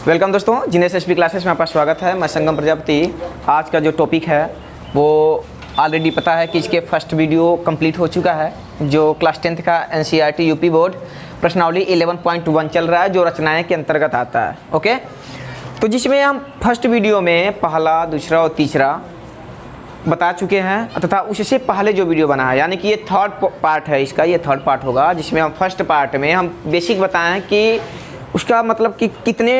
Welcome दोस्तों, Jinesh SP classes में आपका स्वागत है। मैं संगम प्रजापति। आज का जो टॉपिक है वो ऑलरेडी पता है कि इसके फर्स्ट वीडियो कंप्लीट हो चुका है, जो क्लास 10th का एनसीईआरटी यूपी बोर्ड प्रश्नावली 11.1 चल रहा है, जो रचनाएं के अंतर्गत आता है। ओके, तो जिसमें हम फर्स्ट वीडियो में पहला, दूसरा और तीसरा बता चुके हैं, तथा उससे पहले जो वीडियो बना है, यानी कि ये थर्ड पार्ट है इसका, ये थर्ड पार्ट होगा, जिसमें हम फर्स्ट पार्ट में हम बेसिक बताएं कि उसका मतलब कि कितने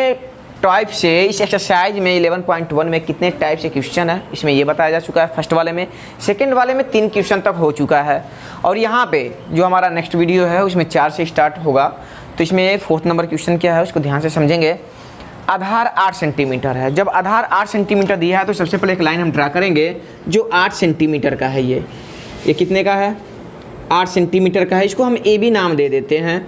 टाइप से इस एक्सरसाइज में 11.1 में कितने टाइप से क्वेश्चन है, इसमें ये बताया जा चुका है फर्स्ट वाले में। सेकंड वाले में 3 क्वेश्चन तक हो चुका है, और यहाँ पे जो हमारा नेक्स्ट वीडियो है उसमें 4 से स्टार्ट होगा। तो इसमें 4th नंबर क्वेश्चन क्या है उसको ध्यान से समझेंगे। आधार 8 सेंटीमीटर है। जब आधार 8 सेंटीमीटर दिया है तो सबसे पहले एक लाइन हम ड्रा करेंगे जो 8 सेंटीमीटर का है। ये कितने का है? 8 सेंटीमीटर का है। इसको हम ए बी नाम दे देते हैं।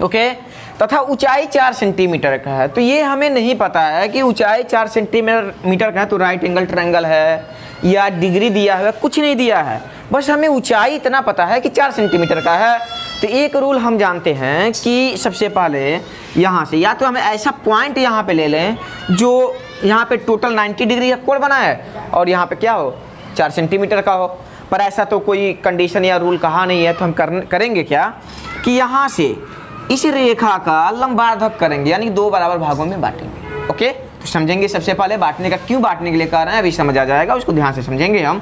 ओके, तथा ऊंचाई 4 सेंटीमीटर का है। तो ये हमें नहीं पता है कि ऊंचाई 4 सेंटीमीटर का है तो राइट एंगल ट्रायंगल है या डिग्री दिया है, कुछ नहीं दिया है, बस हमें ऊंचाई इतना पता है कि 4 सेंटीमीटर का है। तो एक रूल हम जानते हैं कि सबसे पहले यहाँ से या तो हमें ऐसा पॉइंट यहाँ पे ले लें जो यहाँ पे टोटल 90 डिग्री का कोण बना है और यहाँ पे क्या हो 4 सेंटीमीटर का हो। पर ऐसा तो कोई कंडीशन या रूल कहा नहीं है, तो हम करेंगे क्या कि यहाँ से इस रेखा का लंबार्धक करेंगे, यानी 2 बराबर भागों में बांटेंगे। ओके, तो समझेंगे सबसे पहले बांटने का, क्यों बांटने के लिए कह रहे हैं अभी समझ आ जाएगा, उसको ध्यान से समझेंगे। हम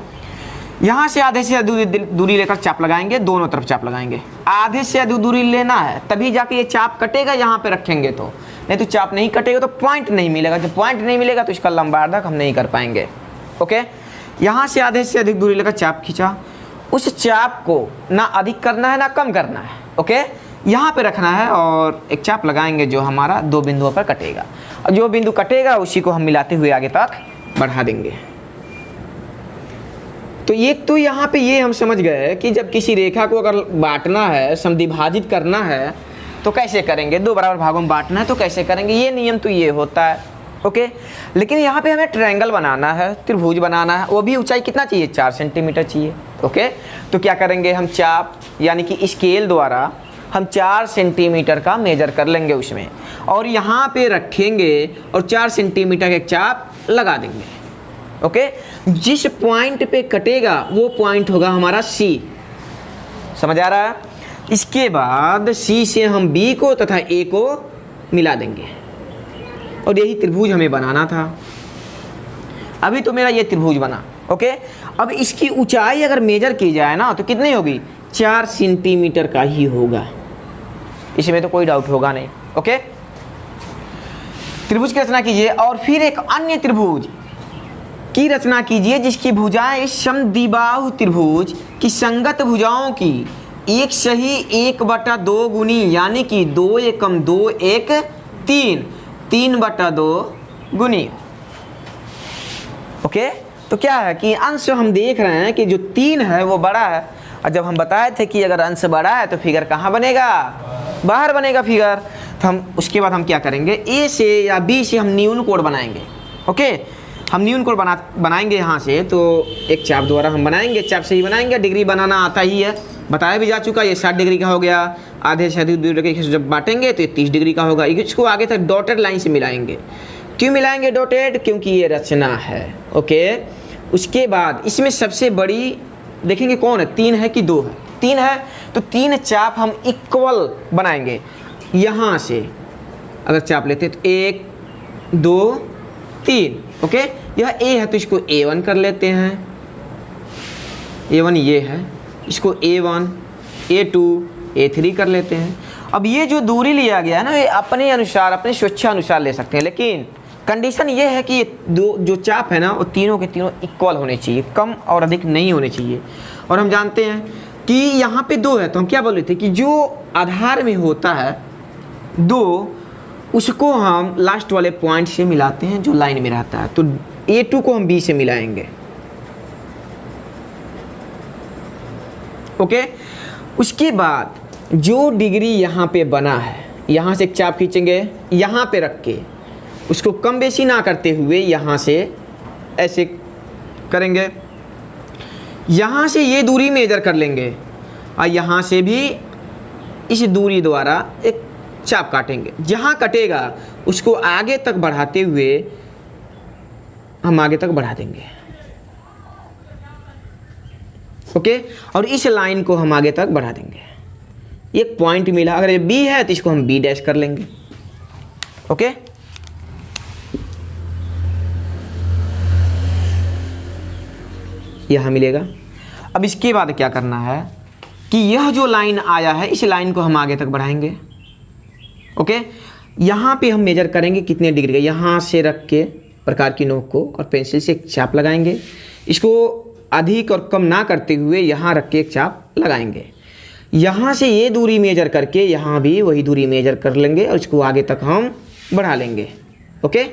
यहाँ से आधे से दूरी लेकर चाप लगाएंगे, दोनों तरफ चाप लगाएंगे। आधे से अधिक दूरी लेना है तभी जाके ये चाप कटेगा, यहाँ पे रखेंगे तो, नहीं तो चाप नहीं कटेगा तो पॉइंट नहीं मिलेगा। जब पॉइंट नहीं मिलेगा तो इसका लंबार्धक हम नहीं कर पाएंगे। ओके, यहाँ से आधे से अधिक दूरी लेकर चाप खींचा, उस चाप को ना अधिक करना है ना कम करना है। ओके, यहाँ पे रखना है और एक चाप लगाएंगे जो हमारा 2 बिंदुओं पर कटेगा, और जो बिंदु कटेगा उसी को हम मिलाते हुए आगे तक बढ़ा देंगे। तो एक तो यहाँ पे ये हम समझ गए कि जब किसी रेखा को अगर बांटना है, समद्विभाजित करना है तो कैसे करेंगे, 2 बराबर भागों में बांटना है तो कैसे करेंगे, ये नियम तो ये होता है। ओके, लेकिन यहाँ पे हमें ट्रायंगल बनाना है, त्रिभुज बनाना है, वो भी ऊंचाई कितना चाहिए, 4 सेंटीमीटर चाहिए। ओके, तो क्या करेंगे हम चाप यानी कि स्केल द्वारा हम 4 सेंटीमीटर का मेजर कर लेंगे उसमें, और यहाँ पे रखेंगे और 4 सेंटीमीटर के चाप लगा देंगे। ओके, जिस पॉइंट पे कटेगा वो पॉइंट होगा हमारा C। समझ आ रहा है? इसके बाद C से हम B को तथा A को मिला देंगे, और यही त्रिभुज हमें बनाना था। अभी तो मेरा ये त्रिभुज बना। ओके, अब इसकी ऊंचाई अगर मेजर की जाए ना तो कितनी होगी, 4 सेंटीमीटर का ही होगा, इसमें तो कोई डाउट होगा नहीं। ओके, त्रिभुज की रचना कीजिए और फिर एक अन्य त्रिभुज की रचना कीजिए जिसकी भुजाएं समद्विबाहु त्रिभुज की संगत भुजाओं की एक सही 1/2 गुनी, यानी कि 2 एकम 2 1 3 3/2 गुनी। ओके, तो क्या है कि अंश हम देख रहे हैं कि जो 3 है वो बड़ा है, और जब हम बताए थे कि अगर अंश बड़ा है तो फिगर कहाँ बनेगा, बाहर बनेगा फिगर। तो हम उसके बाद हम क्या करेंगे, ए से या बी से हम न्यून कोण बनाएंगे। ओके, हम न्यून कोण बनाएंगे यहाँ से, तो एक चाप द्वारा हम बनाएंगे, चाप से ही बनाएंगे, डिग्री बनाना आता ही है, बताया भी जा चुका। ये 60 डिग्री का हो गया, आधे से अधिक दूरी जब बांटेंगे तो ये 30 डिग्री का होगा। इसको आगे तक डॉटेड लाइन से मिलाएंगे। क्यों मिलाएंगे डॉटेड, क्योंकि ये रचना है। ओके, उसके बाद इसमें सबसे बड़ी देखेंगे कौन है, 3 है कि 2 है, 3 है, तो 3 चाप हम इक्वल बनाएंगे। यहाँ से अगर चाप लेते तो 1 2 3। ओके, यह A है तो इसको A1 कर लेते हैं, A1 ये है, इसको A1 A2 A3 कर लेते हैं। अब ये जो दूरी लिया गया है ना, ये अपने अनुसार, अपने स्वेच्छा अनुसार ले सकते हैं, लेकिन कंडीशन ये है कि ये जो चाप है ना वो तीनों के तीनों इक्वल होने चाहिए, कम और अधिक नहीं होने चाहिए। और हम जानते हैं कि यहाँ पे 2 है, तो हम क्या बोल रहे थे कि जो आधार में होता है 2, उसको हम लास्ट वाले पॉइंट से मिलाते हैं जो लाइन में रहता है। तो A2 को हम B से मिलाएंगे। ओके, उसके बाद जो डिग्री यहाँ पे बना है, यहाँ से एक चाप खींचेंगे, यहाँ पे रख के उसको कम बेशी ना करते हुए यहाँ से ऐसे करेंगे, यहाँ से ये दूरी मेजर कर लेंगे, और यहाँ से भी इस दूरी द्वारा एक चाप काटेंगे, जहाँ कटेगा उसको आगे तक बढ़ाते हुए हम आगे तक बढ़ा देंगे। ओके, और इस लाइन को हम आगे तक बढ़ा देंगे। एक पॉइंट मिला, अगर ये बी है तो इसको हम बी डैश कर लेंगे। ओके, यहां मिलेगा। अब इसके बाद क्या करना है कि यह जो लाइन आया है इस लाइन को हम आगे तक बढ़ाएंगे। ओके, यहां पे हम मेजर करेंगे कितने डिग्री का, यहां से रख के प्रकार की नोक को और पेंसिल से एक चाप लगाएंगे। इसको अधिक और कम ना करते हुए यहाँ रख के एक चाप लगाएंगे। यहाँ से ये दूरी मेजर करके यहाँ भी वही दूरी मेजर कर लेंगे और इसको आगे तक हम बढ़ा लेंगे। ओके,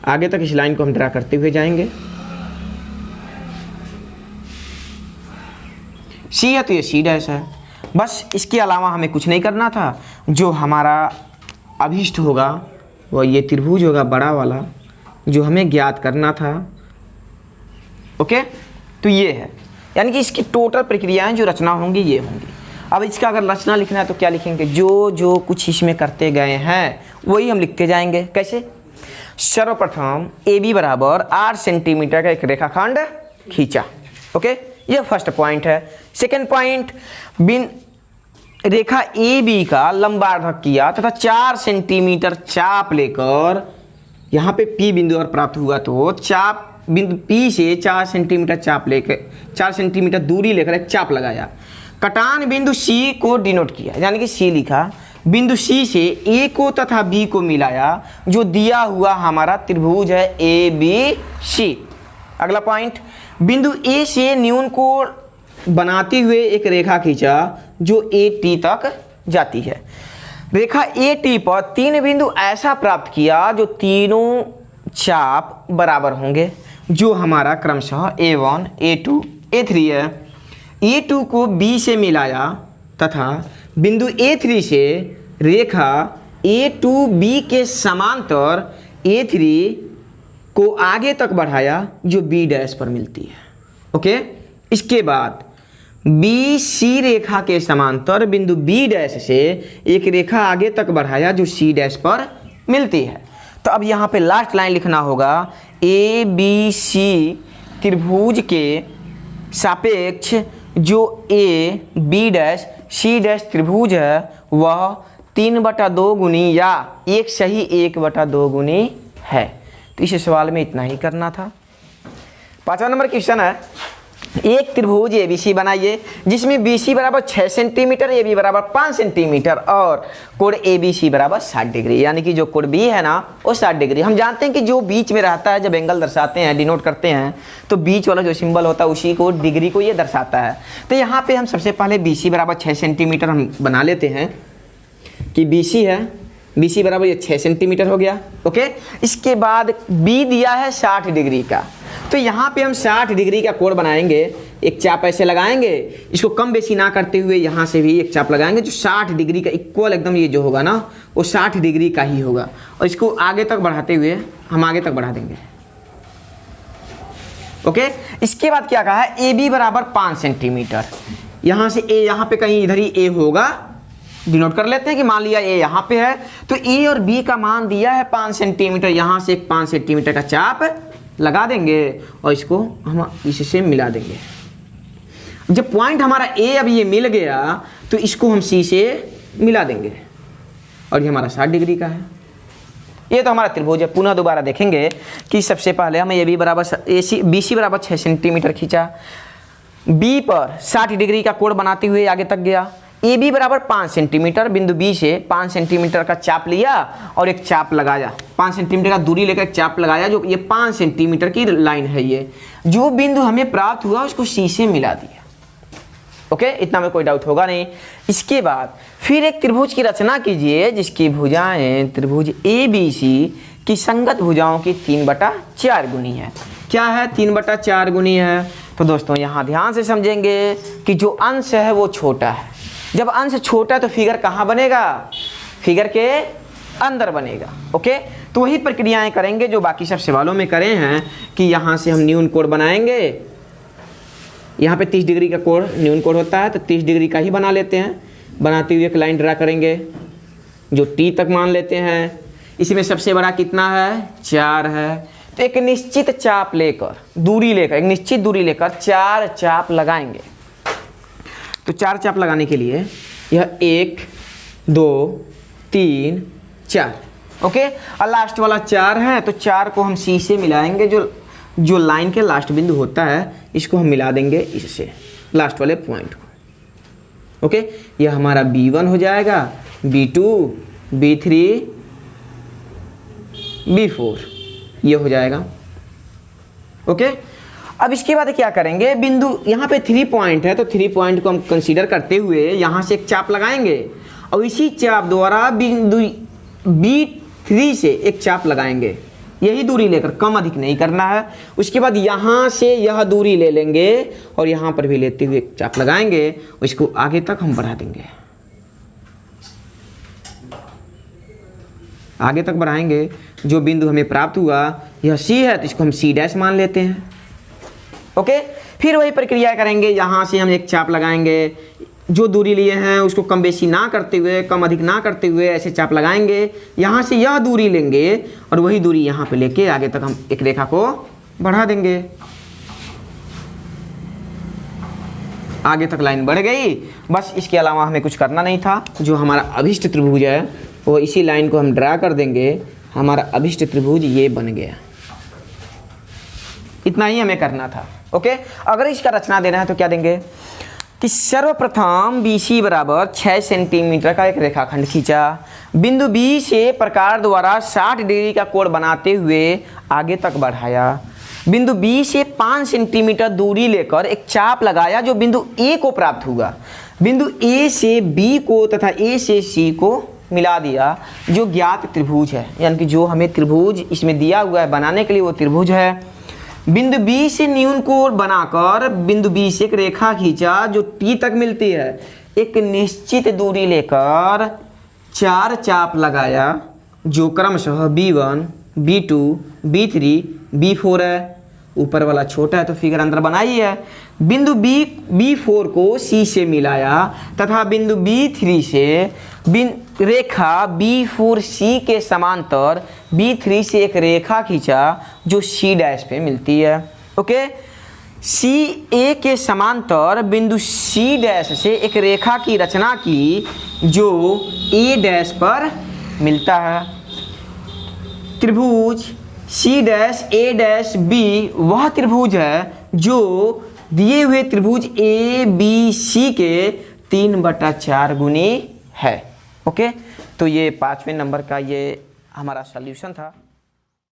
आगे तक इस लाइन को हम ड्रा करते हुए जाएंगे। सी है तो ये सी डैश है, बस इसके अलावा हमें कुछ नहीं करना था। जो हमारा अभिष्ट होगा वह ये त्रिभुज होगा बड़ा वाला, जो हमें ज्ञात करना था। ओके, तो ये है, यानी कि इसकी टोटल प्रक्रियाएं जो रचना होंगी ये होंगी। अब इसका अगर रचना लिखना है तो क्या लिखेंगे, जो जो कुछ इसमें करते गए हैं वही हम लिखते जाएंगे। कैसे, सर्वप्रथम ए बी बराबर 8 सेंटीमीटर का एक रेखाखंड खींचा। ओके, ये फर्स्ट पॉइंट है। सेकेंड पॉइंट, रेखा ए बी का लंबार्धक किया तथा 4 सेंटीमीटर चाप लेकर यहाँ पे पी बिंदु और प्राप्त हुआ, तो चाप बिंदु पी से 4 सेंटीमीटर चाप लेकर 4 सेंटीमीटर दूरी लेकर एक चाप लगाया। कटान बिंदु सी को डिनोट किया, यानी कि सी लिखा। बिंदु सी से ए को तथा बी को मिलाया, जो दिया हुआ हमारा त्रिभुज है ए बी सी। अगला पॉइंट, बिंदु ए से न्यून को बनाते हुए एक रेखा खींचा जो ए टी तक जाती है। रेखा ए टी पर 3 बिंदु ऐसा प्राप्त किया जो तीनों चाप बराबर होंगे, जो हमारा क्रमशः A1, A2, A3 है। A2 को B से मिलाया तथा बिंदु A3 से रेखा A2B के समांतर A3 को आगे तक बढ़ाया, जो B डैश पर मिलती है। ओके, इसके बाद BC रेखा के समांतर बिंदु B डैश से एक रेखा आगे तक बढ़ाया, जो C डैश पर मिलती है। तो अब यहाँ पे लास्ट लाइन लिखना होगा, ए बी सी त्रिभुज के सापेक्ष जो A B dash C dash त्रिभुज है वह 3/2 गुनी या 1 सही 1/2 गुनी है। तो इस सवाल में इतना ही करना था। 5वां नंबर क्वेश्चन है, एक त्रिभुज ए बी सी बनाइए जिसमें बी सी बराबर 6 सेंटीमीटर, ए बी बराबर 5 सेंटीमीटर और कोण ए बी सी बराबर 60 डिग्री, यानी कि जो कोण बी है ना वो 60 डिग्री। हम जानते हैं कि जो बीच में रहता है, जब एंगल दर्शाते हैं डिनोट करते हैं तो बीच वाला जो सिंबल होता है उसी को डिग्री को ये दर्शाता है। तो यहाँ पे हम सबसे पहले बी सी बराबर 6 सेंटीमीटर हम बना लेते हैं कि बी सी है, बी सी बराबर ये 6 सेंटीमीटर हो गया। ओके, इसके बाद बी दिया है 60 डिग्री का, तो यहाँ पे हम 60 डिग्री का कोण बनाएंगे। एक चाप ऐसे लगाएंगे, इसको कम बेसी ना करते हुए यहाँ से भी एक चाप लगाएंगे जो 60 डिग्री का इक्वल एकदम ये जो होगा ना वो 60 डिग्री का ही होगा, और इसको आगे तक बढ़ाते हुए हम आगे तक बढ़ा देंगे। ओके, इसके बाद क्या कहा है, ए बी बराबर 5 सेंटीमीटर। यहाँ से ए, यहाँ पे कहीं इधर ही ए होगा, डिनोट कर लेते हैं कि मान लिया ए यहाँ पे है, तो ए और बी का मान दिया है 5 सेंटीमीटर। यहाँ से एक 5 सेंटीमीटर का चाप लगा देंगे और इसको हम इससे मिला देंगे। जब पॉइंट हमारा ए अब ये मिल गया तो इसको हम सी से मिला देंगे और ये हमारा 60 डिग्री का है। ये तो हमारा त्रिभुज है। पुनः दोबारा देखेंगे कि सबसे पहले हम ए बी बराबर बी सी बराबर 6 सेंटीमीटर खींचा, बी पर 60 डिग्री का कोण बनाते हुए आगे तक गया। ए बी बराबर 5 सेंटीमीटर, बिंदु बी से 5 सेंटीमीटर का चाप लिया और एक चाप लगाया, 5 सेंटीमीटर का दूरी लेकर एक चाप लगाया, जो ये 5 सेंटीमीटर की लाइन है। ये जो बिंदु हमें प्राप्त हुआ उसको सी से मिला दिया। ओके, इतना में कोई डाउट होगा नहीं। इसके बाद फिर एक त्रिभुज की रचना कीजिए जिसकी भुजाएं त्रिभुज ए बी सी की संगत भुजाओं की 3/4 गुनी है। क्या है, 3/4 गुनी है। तो दोस्तों यहाँ ध्यान से समझेंगे कि जो अंश है वो छोटा है। जब अंश छोटा है तो फिगर कहाँ बनेगा, फिगर के अंदर बनेगा। ओके, तो वही प्रक्रियाएं करेंगे जो बाकी सब सवालों में करे हैं कि यहाँ से हम न्यून कोण बनाएंगे। यहाँ पे 30 डिग्री का कोण न्यून कोण होता है, तो 30 डिग्री का ही बना लेते हैं। बनाते हुए एक लाइन ड्रा करेंगे, जो टी तक मान लेते हैं। इसमें सबसे बड़ा कितना है, 4 है। तो एक निश्चित चाप लेकर, दूरी लेकर, एक निश्चित दूरी लेकर 4 चाप लगाएंगे। तो 4 चाप लगाने के लिए यह 1 2 3 4, ओके। और लास्ट वाला 4 है, तो 4 को हम सी से मिलाएंगे। जो लाइन के लास्ट बिंदु होता है इसको हम मिला देंगे इससे, लास्ट वाले पॉइंट को, ओके। यह हमारा B1 हो जाएगा, B2, B3, B4 ये हो जाएगा, ओके। अब इसके बाद क्या करेंगे, बिंदु यहाँ पे 3 पॉइंट है, तो 3 पॉइंट को हम कंसीडर करते हुए यहाँ से एक चाप लगाएंगे और इसी चाप द्वारा बिंदु B3 से एक चाप लगाएंगे। यही दूरी लेकर, कम अधिक नहीं करना है। उसके बाद यहाँ से यह दूरी ले लेंगे और यहाँ पर भी लेते हुए एक चाप लगाएंगे, इसको आगे तक हम बढ़ा देंगे। आगे तक बढ़ाएंगे, जो बिंदु हमें प्राप्त हुआ यह C है, तो इसको हम C' मान लेते हैं, ओके। फिर वही प्रक्रिया करेंगे, यहाँ से हम एक चाप लगाएंगे, जो दूरी लिए हैं उसको कम बेशी ना करते हुए, कम अधिक ना करते हुए ऐसे चाप लगाएंगे। यहाँ से यह दूरी लेंगे और वही दूरी यहाँ पे लेके आगे तक हम एक रेखा को बढ़ा देंगे। आगे तक लाइन बढ़ गई, बस इसके अलावा हमें कुछ करना नहीं था। जो हमारा अभिष्ट त्रिभुज है वो इसी लाइन को हम ड्रा कर देंगे, हमारा अभिष्ट त्रिभुज ये बन गया। इतना ही हमें करना था, ओके। अगर इसका रचना देना है तो क्या देंगे कि सर्वप्रथम BC बराबर 6 सेंटीमीटर का एक रेखाखंड खींचा। बिंदु B से प्रकार द्वारा 60 डिग्री का कोण बनाते हुए आगे तक बढ़ाया। बिंदु B से 5 सेंटीमीटर दूरी लेकर एक चाप लगाया जो बिंदु A को प्राप्त हुआ। बिंदु A से B को तथा A से C को मिला दिया, जो ज्ञात त्रिभुज है, यानी कि जो हमें त्रिभुज इसमें दिया हुआ है बनाने के लिए वो त्रिभुज है। बिंदु B से न्यून कोण बनाकर बिंदु B से एक रेखा खींचा जो T तक मिलती है। एक निश्चित दूरी लेकर 4 चाप लगाया जो क्रमशः B1, B2, B3, B4 है। ऊपर वाला छोटा है तो फिगर अंदर बनाई है। बिंदु B4 को C से मिलाया तथा बिंदु B3 से रेखा B4C के समांतर B3 से एक रेखा खींचा जो C' पे मिलती है, ओके। CA के समांतर बिंदु C' से एक रेखा की रचना की जो A' पर मिलता है। त्रिभुज C', A', B वह त्रिभुज है जो दिए हुए त्रिभुज ABC के 3/4 गुनी है, ओके। तो ये 5वें नंबर का ये हमारा सॉल्यूशन था।